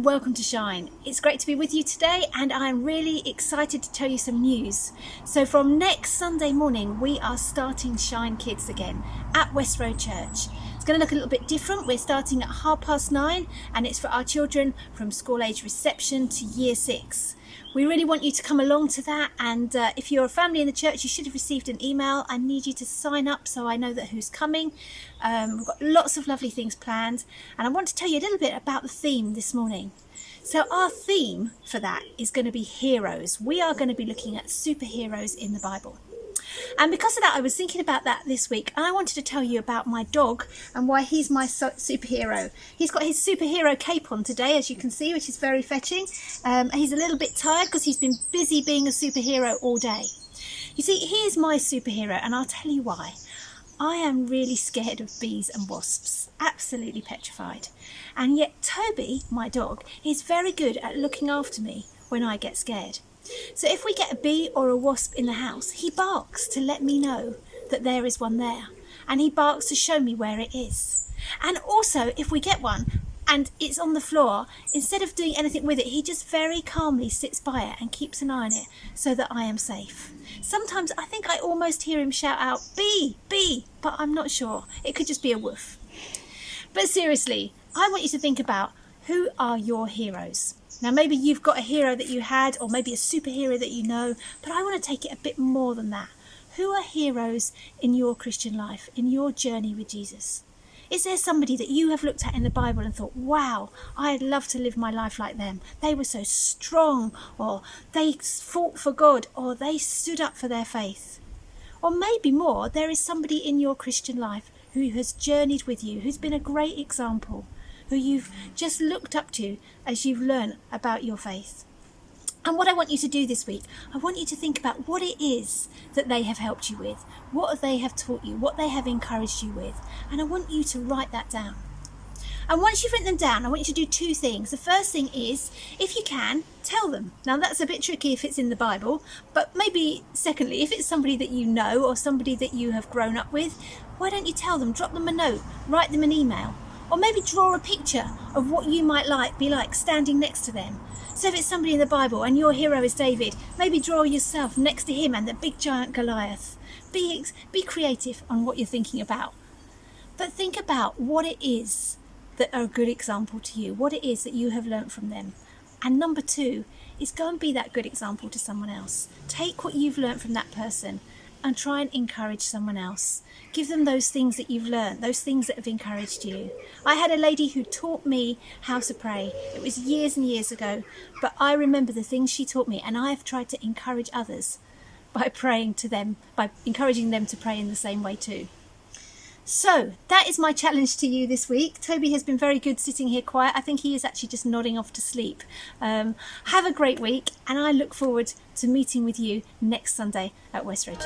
and welcome to Shine. It's great to be with you today, and I'm really excited to tell you some news. So from next Sunday morning, we are starting Shine Kids again at Westroad Church. It's going to look a little bit different. We're starting at 9:30, and it's for our children from school age reception to year 6. We really want you to come along to that, and if you're a family in the church, you should have received an email. I need you to sign up so I know that who's coming. We've got lots of lovely things planned, and I want to tell you a little bit about the theme this morning. So our theme for that is going to be heroes. We are going to be looking at superheroes in the Bible. And because of that, I was thinking about that this week, and I wanted to tell you about my dog and why he's my superhero. He's got his superhero cape on today, as you can see, which is very fetching. He's a little bit tired because he's been busy being a superhero all day. You see, he is my superhero, and I'll tell you why. I am really scared of bees and wasps, absolutely petrified. And yet Toby, my dog, is very good at looking after me when I get scared. So if we get a bee or a wasp in the house, he barks to let me know that there is one there. And he barks to show me where it is. And also, if we get one and it's on the floor, instead of doing anything with it, he just very calmly sits by it and keeps an eye on it so that I am safe. Sometimes I think I almost hear him shout out, "Bee, bee," but I'm not sure. It could just be a woof. But seriously, I want you to think about, who are your heroes? Now, maybe you've got a hero that you had, or maybe a superhero that you know, but I want to take it a bit more than that. Who are heroes in your Christian life, in your journey with Jesus? Is there somebody that you have looked at in the Bible and thought, wow, I'd love to live my life like them. They were so strong, or they fought for God, or they stood up for their faith. Or maybe more, there is somebody in your Christian life who has journeyed with you, who's been a great example, who you've just looked up to as you've learned about your faith. And what I want you to do this week, I want you to think about what it is that they have helped you with, what they have taught you, what they have encouraged you with, and I want you to write that down. And once you've written them down, I want you to do 2 things. The first thing is, if you can, tell them. Now, that's a bit tricky if it's in the Bible, but maybe secondly, if it's somebody that you know or somebody that you have grown up with, why don't you tell them? Drop them a note, write them an email. Or maybe draw a picture of what you might be like standing next to them. So if it's somebody in the Bible and your hero is David, maybe draw yourself next to him and the big giant Goliath. Be creative on what you're thinking about. But think about what it is that are a good example to you, what it is that you have learnt from them. And number 2 is go and be that good example to someone else. Take what you've learnt from that person and try and encourage someone else. Give them those things that you've learned, those things that have encouraged you. I had a lady who taught me how to pray. It was years and years ago, but I remember the things she taught me, and I have tried to encourage others by praying to them, by encouraging them to pray in the same way too. So that is my challenge to you this week. Toby has been very good sitting here quiet. I think he is actually just nodding off to sleep. Have a great week, and I look forward to meeting with you next Sunday at Westroad.